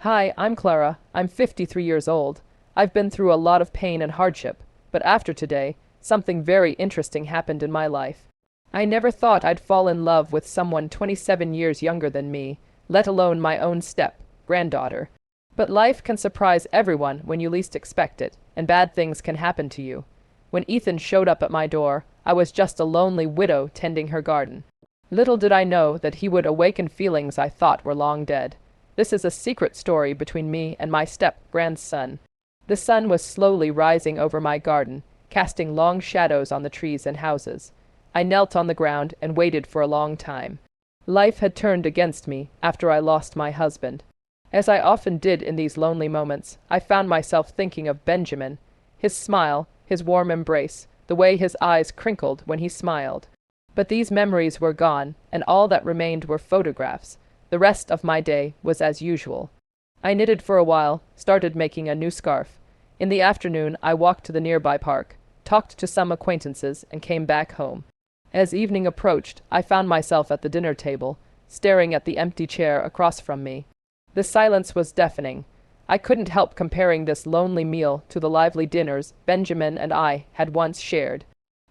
Hi, I'm Clara. I'm 53 years old. I've been through a lot of pain and hardship, but after today, something very interesting happened in my life. I never thought I'd fall in love with someone 27 years younger than me, let alone my own granddaughter. But life can surprise everyone when you least expect it, and bad things can happen to you. When Ethan showed up at my door, I was just a lonely widow tending her garden. Little did I know that he would awaken feelings I thought were long dead. This is a secret story between me and my step-grandson. The sun was slowly rising over my garden, casting long shadows on the trees and houses. I knelt on the ground and waited for a long time. Life had turned against me after I lost my husband. As I often did in these lonely moments, I found myself thinking of Benjamin, his smile, his warm embrace, the way his eyes crinkled when he smiled. But these memories were gone, and all that remained were photographs. The rest of my day was as usual. I knitted for a while, started making a new scarf. In the afternoon, I walked to the nearby park, talked to some acquaintances, and came back home. As evening approached, I found myself at the dinner table, staring at the empty chair across from me. The silence was deafening. I couldn't help comparing this lonely meal to the lively dinners Benjamin and I had once shared.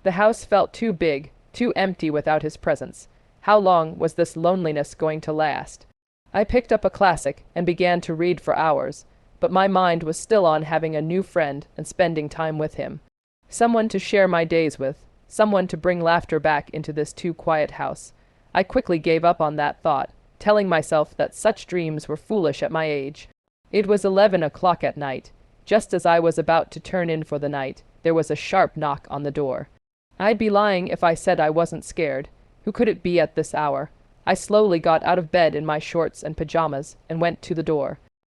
The house felt too big, too empty without his presence. How long was this loneliness going to last? I picked up a classic and began to read for hours, but my mind was still on having a new friend and spending time with him. Someone to share my days with, someone to bring laughter back into this too quiet house. I quickly gave up on that thought, telling myself that such dreams were foolish at my age. It was 11 o'clock at night. Just as I was about to turn in for the night, there was a sharp knock on the door. I'd be lying if I said I wasn't scared. Who could it be at this hour? I slowly got out of bed in my shorts and pajamas and went to the door.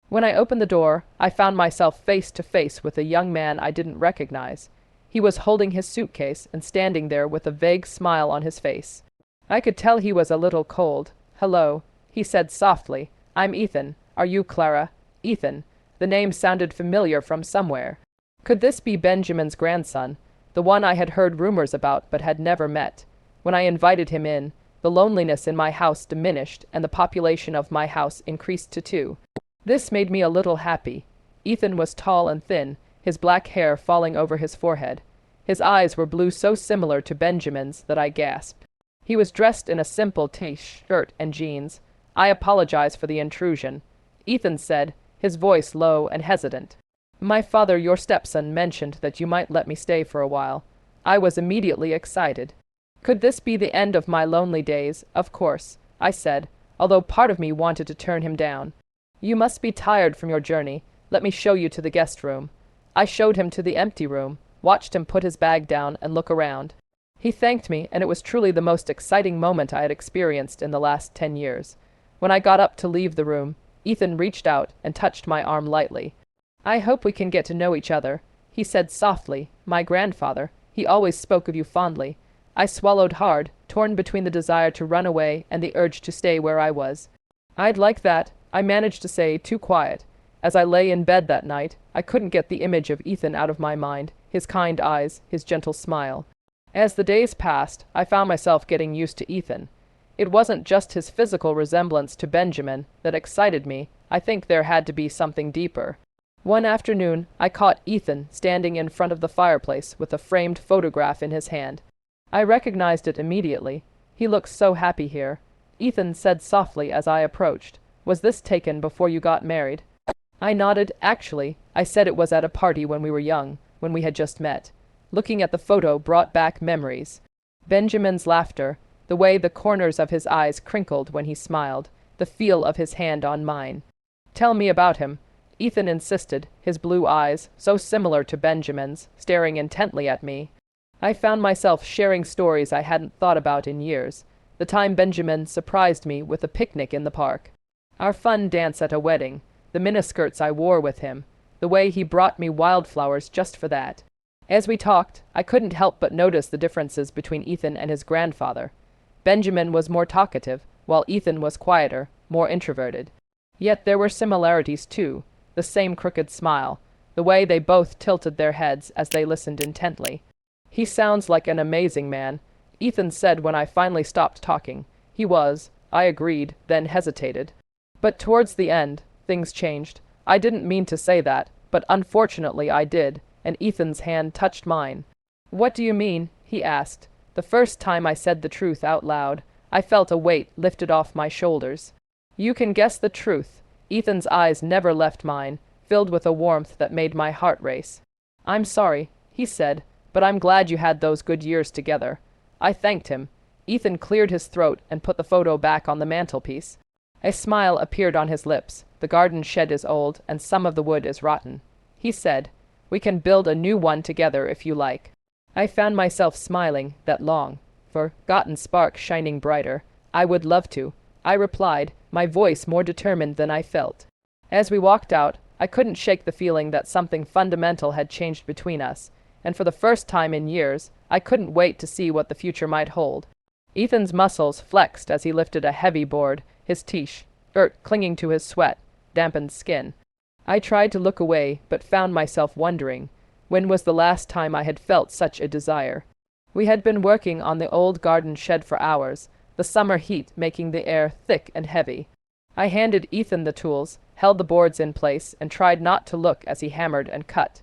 When I opened the door, I found myself face to face with a young man I didn't recognize. He was holding his suitcase and standing there with a vague smile on his face. I could tell he was a little cold. "Hello," he said softly. "I'm Ethan. Are you Clara?" Ethan. The name sounded familiar from somewhere. Could this be Benjamin's grandson, the one I had heard rumors about but had never met? When I invited him in, the loneliness in my house diminished and the population of my house increased to 2. This made me a little happy. Ethan was tall and thin, his black hair falling over his forehead. His eyes were blue, so similar to Benjamin's that I gasped. He was dressed in a simple t-shirt and jeans. "I apologize for the intrusion," Ethan said, his voice low and hesitant. "My father, your stepson, mentioned that you might let me stay for a while." I was immediately excited. Could this be the end of my lonely days? "Of course," I said, although part of me wanted to turn him down. "You must be tired from your journey. Let me show you to the guest room." I showed him to the empty room, watched him put his bag down and look around. He thanked me, and it was truly the most exciting moment I had experienced in the last 10 years. When I got up to leave the room, Ethan reached out and touched my arm lightly. "I hope we can get to know each other," he said softly. "My grandfather, he always spoke of you fondly." I swallowed hard, torn between the desire to run away and the urge to stay where I was. "I'd like that," I managed to say, too quiet. As I lay in bed that night, I couldn't get the image of Ethan out of my mind, his kind eyes, his gentle smile. As the days passed, I found myself getting used to Ethan. It wasn't just his physical resemblance to Benjamin that excited me. I think there had to be something deeper. One afternoon, I caught Ethan standing in front of the fireplace with a framed photograph in his hand. I recognized it immediately. He looked so happy here. Ethan said softly as I approached, "Was this taken before you got married?" I nodded. "Actually, I said it was at a party when we were young, when we had just met." Looking at the photo brought back memories. Benjamin's laughter, the way the corners of his eyes crinkled when he smiled, the feel of his hand on mine. "Tell me about him," Ethan insisted, his blue eyes, so similar to Benjamin's, staring intently at me. I found myself sharing stories I hadn't thought about in years. The time Benjamin surprised me with a picnic in the park. Our fun dance at a wedding. The miniskirts I wore with him. The way he brought me wildflowers just for that. As we talked, I couldn't help but notice the differences between Ethan and his grandfather. Benjamin was more talkative, while Ethan was quieter, more introverted. Yet there were similarities too. The same crooked smile. The way they both tilted their heads as they listened intently. "He sounds like an amazing man," Ethan said when I finally stopped talking. "He was," I agreed, then hesitated. But towards the end, things changed. I didn't mean to say that, but unfortunately I did, and Ethan's hand touched mine. What do you mean? He asked. The first time I said the truth out loud, I felt a weight lifted off my shoulders. You can guess the truth. Ethan's eyes never left mine, filled with a warmth that made my heart race. I'm sorry, he said, but I'm glad you had those good years together. I thanked him. Ethan cleared his throat and put the photo back on the mantelpiece. A smile appeared on his lips. The garden shed is old, and some of the wood is rotten. He said, we can build a new one together if you like. I found myself smiling, that long, forgotten spark shining brighter. I would love to, I replied, my voice more determined than I felt. As we walked out, I couldn't shake the feeling that something fundamental had changed between us, and for the first time in years, I couldn't wait to see what the future might hold. Ethan's muscles flexed as he lifted a heavy board, his t-shirt clinging to his sweat, dampened skin. I tried to look away, but found myself wondering, when was the last time I had felt such a desire? We had been working on the old garden shed for hours, the summer heat making the air thick and heavy. I handed Ethan the tools, held the boards in place, and tried not to look as he hammered and cut.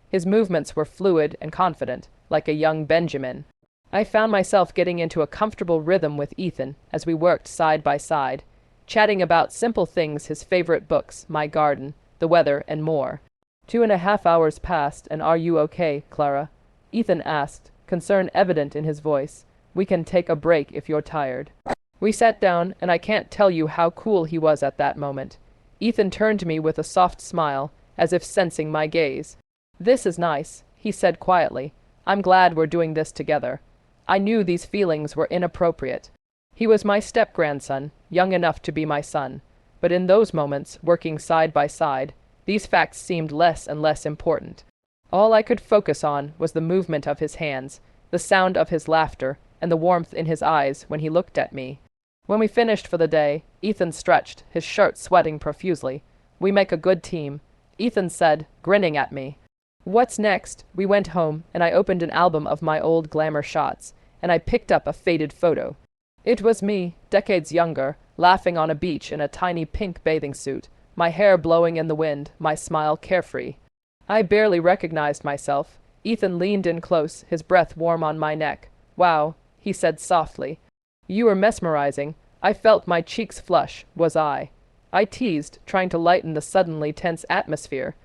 His movements were fluid and confident, like a young Benjamin. I found myself getting into a comfortable rhythm with Ethan as we worked side by side, chatting about simple things, his favorite books, my garden, the weather, and more. 2.5 hours passed, and are you okay, Clara? Ethan asked, concern evident in his voice. We can take a break if you're tired. We sat down, and I can't tell you how cool he was at that moment. Ethan turned to me with a soft smile, as if sensing my gaze. This is nice, he said quietly. I'm glad we're doing this together. I knew these feelings were inappropriate. He was my step-grandson, young enough to be my son. But in those moments, working side by side, these facts seemed less and less important. All I could focus on was the movement of his hands, the sound of his laughter, and the warmth in his eyes when he looked at me. When we finished for the day, Ethan stretched, his shirt sweating profusely. We make a good team, Ethan said, grinning at me. What's next? We went home, and I opened an album of my old glamour shots, and I picked up a faded photo. It was me, decades younger, laughing on a beach in a tiny pink bathing suit, my hair blowing in the wind, my smile carefree. I barely recognized myself. Ethan leaned in close, his breath warm on my neck. Wow, he said softly. You were mesmerizing. I felt my cheeks flush, was I teased, trying to lighten the suddenly tense atmosphere.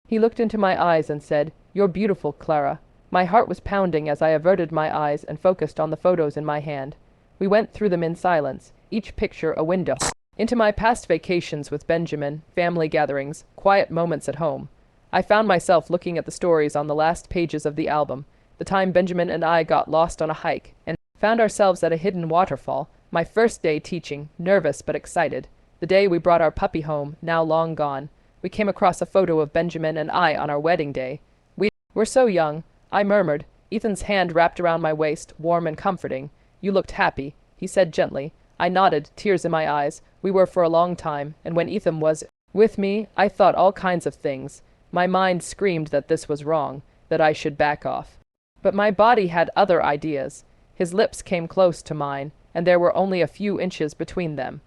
He looked into my eyes and said, You're beautiful, Clara. My heart was pounding as I averted my eyes and focused on the photos in my hand. We went through them in silence, each picture a window into my past vacations with Benjamin, family gatherings, quiet moments at home. I found myself looking at the stories on the last pages of the album, the time Benjamin and I got lost on a hike, and found ourselves at a hidden waterfall, my first day teaching, nervous but excited. The day we brought our puppy home, now long gone. We came across a photo of Benjamin and I on our wedding day. We were so young, I murmured. Ethan's hand wrapped around my waist, warm and comforting. You looked happy, he said gently. I nodded, tears in my eyes. We were for a long time, and when Ethan was with me, I thought all kinds of things. My mind screamed that this was wrong, that I should back off. But my body had other ideas. His lips came close to mine, and there were only a few inches between them.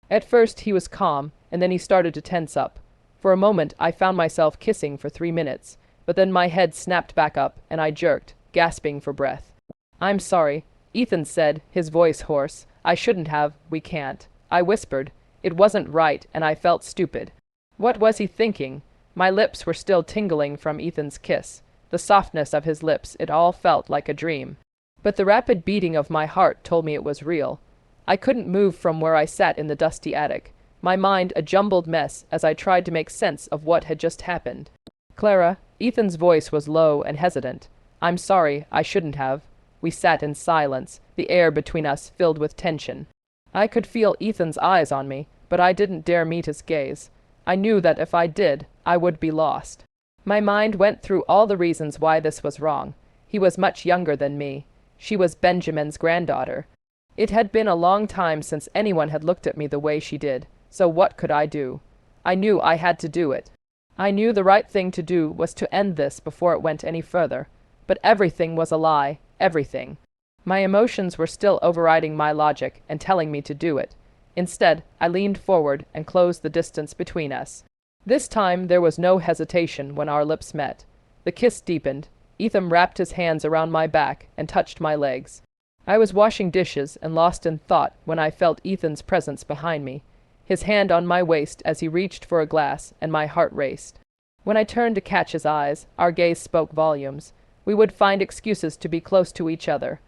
At first he was calm, and then he started to tense up. For a moment I found myself kissing for 3 minutes, but then my head snapped back up, and I jerked, gasping for breath. I'm sorry, Ethan said, his voice hoarse. I shouldn't have, we can't. I whispered. It wasn't right, and I felt stupid. What was he thinking? My lips were still tingling from Ethan's kiss. The softness of his lips, it all felt like a dream. But the rapid beating of my heart told me it was real. I couldn't move from where I sat in the dusty attic, my mind a jumbled mess as I tried to make sense of what had just happened. Clara, Ethan's voice was low and hesitant. I'm sorry, I shouldn't have. We sat in silence, the air between us filled with tension. I could feel Ethan's eyes on me, but I didn't dare meet his gaze. I knew that if I did, I would be lost. My mind went through all the reasons why this was wrong. He was much younger than me. She was Benjamin's granddaughter. It had been a long time since anyone had looked at me the way she did, so what could I do? I knew I had to do it. I knew the right thing to do was to end this before it went any further. But everything was a lie, everything. My emotions were still overriding my logic and telling me to do it. Instead, I leaned forward and closed the distance between us. This time there was no hesitation when our lips met. The kiss deepened. Ethan wrapped his hands around my back and touched my legs. I was washing dishes and lost in thought when I felt Ethan's presence behind me, his hand on my waist as he reached for a glass, and my heart raced. When I turned to catch his eyes, our gaze spoke volumes. We would find excuses to be close to each other.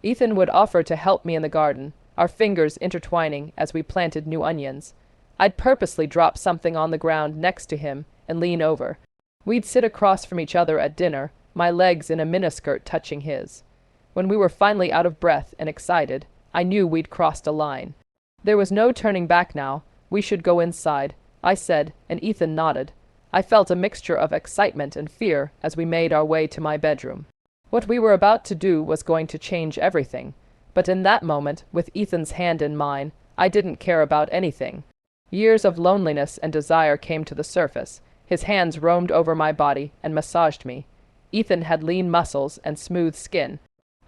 Ethan would offer to help me in the garden, our fingers intertwining as we planted new onions. I'd purposely drop something on the ground next to him and lean over. We'd sit across from each other at dinner, my legs in a miniskirt touching his. When we were finally out of breath and excited, I knew we'd crossed a line. There was no turning back now. We should go inside, I said, and Ethan nodded. I felt a mixture of excitement and fear as we made our way to my bedroom. What we were about to do was going to change everything. But in that moment, with Ethan's hand in mine, I didn't care about anything. Years of loneliness and desire came to the surface. His hands roamed over my body and massaged me. Ethan had lean muscles and smooth skin.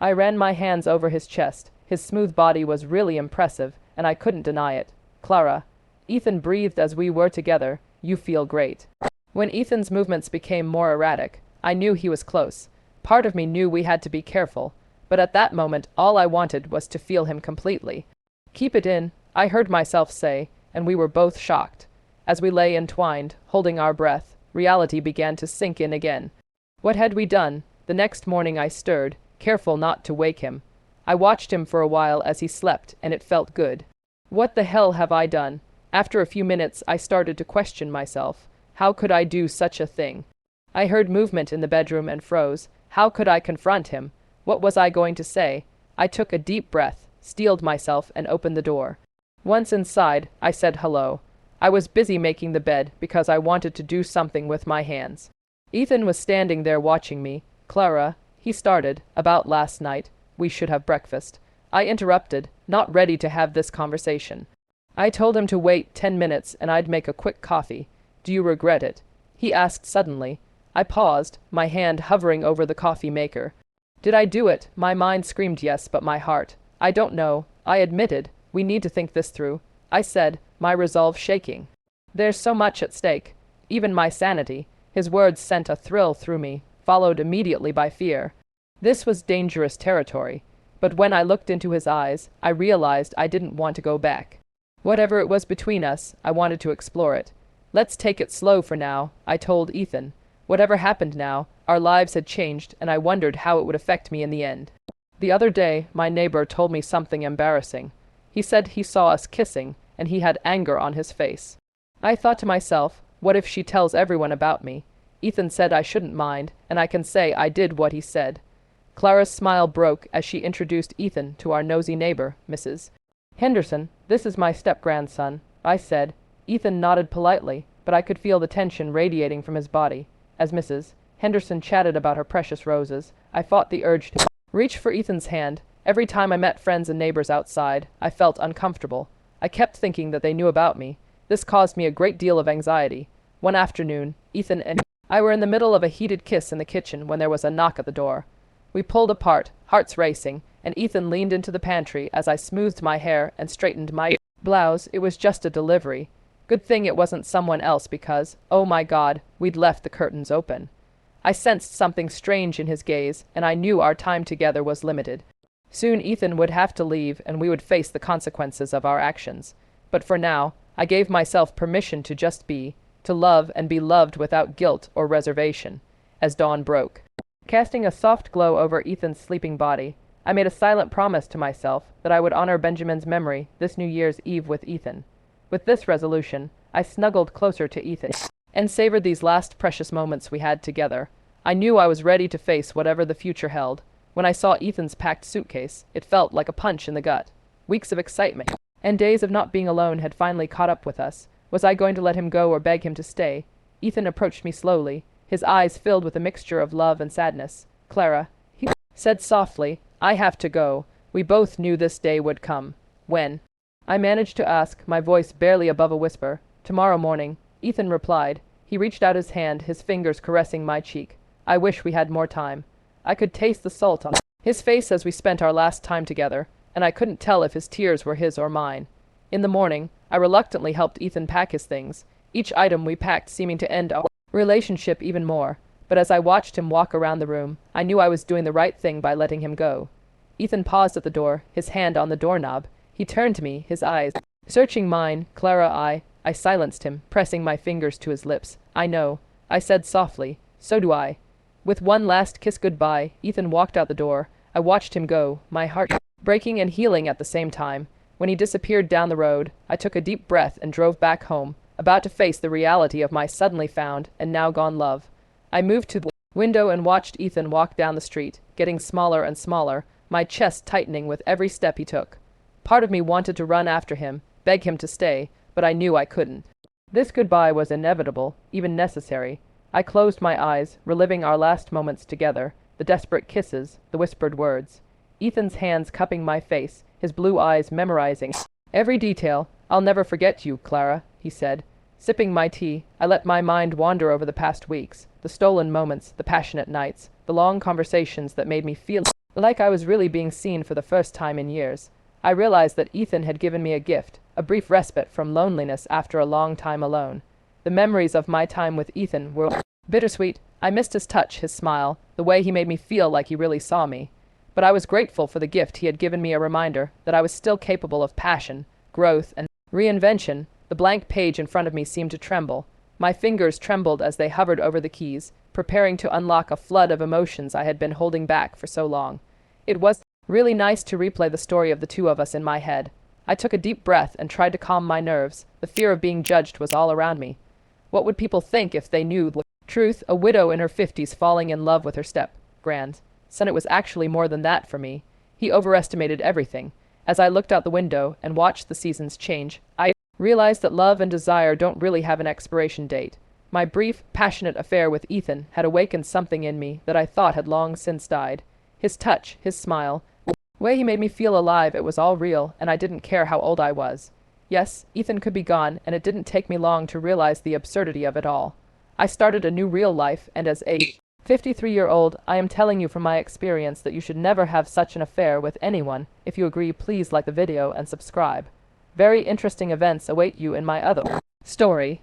I ran my hands over his chest. His smooth body was really impressive, and I couldn't deny it. "Clara," Ethan breathed as we were together, "you feel great." When Ethan's movements became more erratic, I knew he was close. Part of me knew we had to be careful, but at that moment all I wanted was to feel him completely. "Keep it in," I heard myself say, and we were both shocked. As we lay entwined, holding our breath, reality began to sink in again. What had we done? The next morning I stirred, careful not to wake him. I watched him for a while as he slept, and it felt good. What the hell have I done? After a few minutes I started to question myself. How could I do such a thing? I heard movement in the bedroom and froze. How could I confront him? What was I going to say? I took a deep breath, steeled myself, and opened the door. Once inside, I said hello. I was busy making the bed because I wanted to do something with my hands. Ethan was standing there watching me. "Clara," he started, "about last night. We should have breakfast." I interrupted, not ready to have this conversation. I told him to wait 10 minutes and I'd make a quick coffee. "Do you regret it?" he asked suddenly. I paused, my hand hovering over the coffee maker. Did I do it? My mind screamed yes, but my heart, "I don't know," I admitted. "We need to think this through," I said, my resolve shaking. "There's so much at stake. Even my sanity." His words sent a thrill through me, followed immediately by fear. This was dangerous territory, but when I looked into his eyes, I realized I didn't want to go back. Whatever it was between us, I wanted to explore it. "Let's take it slow for now," I told Ethan. Whatever happened now, our lives had changed, and I wondered how it would affect me in the end. The other day, my neighbor told me something embarrassing. He said he saw us kissing, and he had anger on his face. I thought to myself, what if she tells everyone about me? Ethan said I shouldn't mind, and I can say I did what he said. Clara's smile broke as she introduced Ethan to our nosy neighbor, Mrs. Henderson. "This is my step-grandson," I said. Ethan nodded politely, but I could feel the tension radiating from his body. As Mrs. Henderson chatted about her precious roses, I fought the urge to reach for Ethan's hand. Every time I met friends and neighbors outside, I felt uncomfortable. I kept thinking that they knew about me. This caused me a great deal of anxiety. One afternoon, Ethan and I were in the middle of a heated kiss in the kitchen when there was a knock at the door. We pulled apart, hearts racing, and Ethan leaned into the pantry as I smoothed my hair and straightened my blouse. It was just a delivery. Good thing it wasn't someone else because, oh my God, we'd left the curtains open. I sensed something strange in his gaze, and I knew our time together was limited. Soon Ethan would have to leave and we would face the consequences of our actions. But for now, I gave myself permission to just be, to love and be loved without guilt or reservation. As dawn broke, casting a soft glow over Ethan's sleeping body, I made a silent promise to myself that I would honor Benjamin's memory this New Year's Eve with Ethan. With this resolution, I snuggled closer to Ethan and savored these last precious moments we had together. I knew I was ready to face whatever the future held. When I saw Ethan's packed suitcase, it felt like a punch in the gut. Weeks of excitement and days of not being alone had finally caught up with us. Was I going to let him go or beg him to stay? Ethan approached me slowly, his eyes filled with a mixture of love and sadness. "Clara," he said softly, "I have to go." We both knew this day would come. When? I managed to ask, my voice barely above a whisper. "Tomorrow morning," Ethan replied. He reached out his hand, his fingers caressing my cheek. I wish we had more time. I could taste the salt on his face as we spent our last time together, and I couldn't tell if his tears were his or mine. In the morning, I reluctantly helped Ethan pack his things. each item we packed seeming to end our relationship even more. But as I watched him walk around the room, I knew I was doing the right thing by letting him go. Ethan paused at the door, his hand on the doorknob. He turned to me, his eyes searching mine. Clara, I silenced him, pressing my fingers to his lips. I know, I said softly. So do I. With one last kiss goodbye, Ethan walked out the door. I watched him go, my heart breaking and healing at the same time. When he disappeared down the road, I took a deep breath and drove back home, about to face the reality of my suddenly found and now gone love. I moved to the window and watched Ethan walk down the street, getting smaller and smaller, my chest tightening with every step he took. Part of me wanted to run after him, beg him to stay, but I knew I couldn't. This goodbye was inevitable, even necessary. I closed my eyes, reliving our last moments together, the desperate kisses, the whispered words. Ethan's hands cupping my face, his blue eyes memorizing every detail. I'll never forget you, Clara, he said. Sipping my tea, I let my mind wander over the past weeks, the stolen moments, the passionate nights, the long conversations that made me feel like I was really being seen for the first time in years. I realized that Ethan had given me a gift, a brief respite from loneliness after a long time alone. The memories of my time with Ethan were bittersweet. I missed his touch, his smile, the way he made me feel like he really saw me. But I was grateful for the gift he had given me, a reminder that I was still capable of passion, growth, and reinvention. The blank page in front of me seemed to tremble. My fingers trembled as they hovered over the keys, preparing to unlock a flood of emotions I had been holding back for so long. It was really nice to replay the story of the two of us in my head. I took a deep breath and tried to calm my nerves. The fear of being judged was all around me. What would people think if they knew the truth? A widow in her 50s falling in love with her step-grandson. It was actually more than that for me. He overestimated everything. As I looked out the window and watched the seasons change, I realized that love and desire don't really have an expiration date. My brief, passionate affair with Ethan had awakened something in me that I thought had long since died. His touch, his smile, the way he made me feel alive, it was all real, and I didn't care how old I was. Yes, Ethan could be gone, and it didn't take me long to realize the absurdity of it all. I started a new real life, and as a 53-year-old, I am telling you from my experience that you should never have such an affair with anyone. If you agree, please like the video and subscribe. Very interesting events await you in my other story.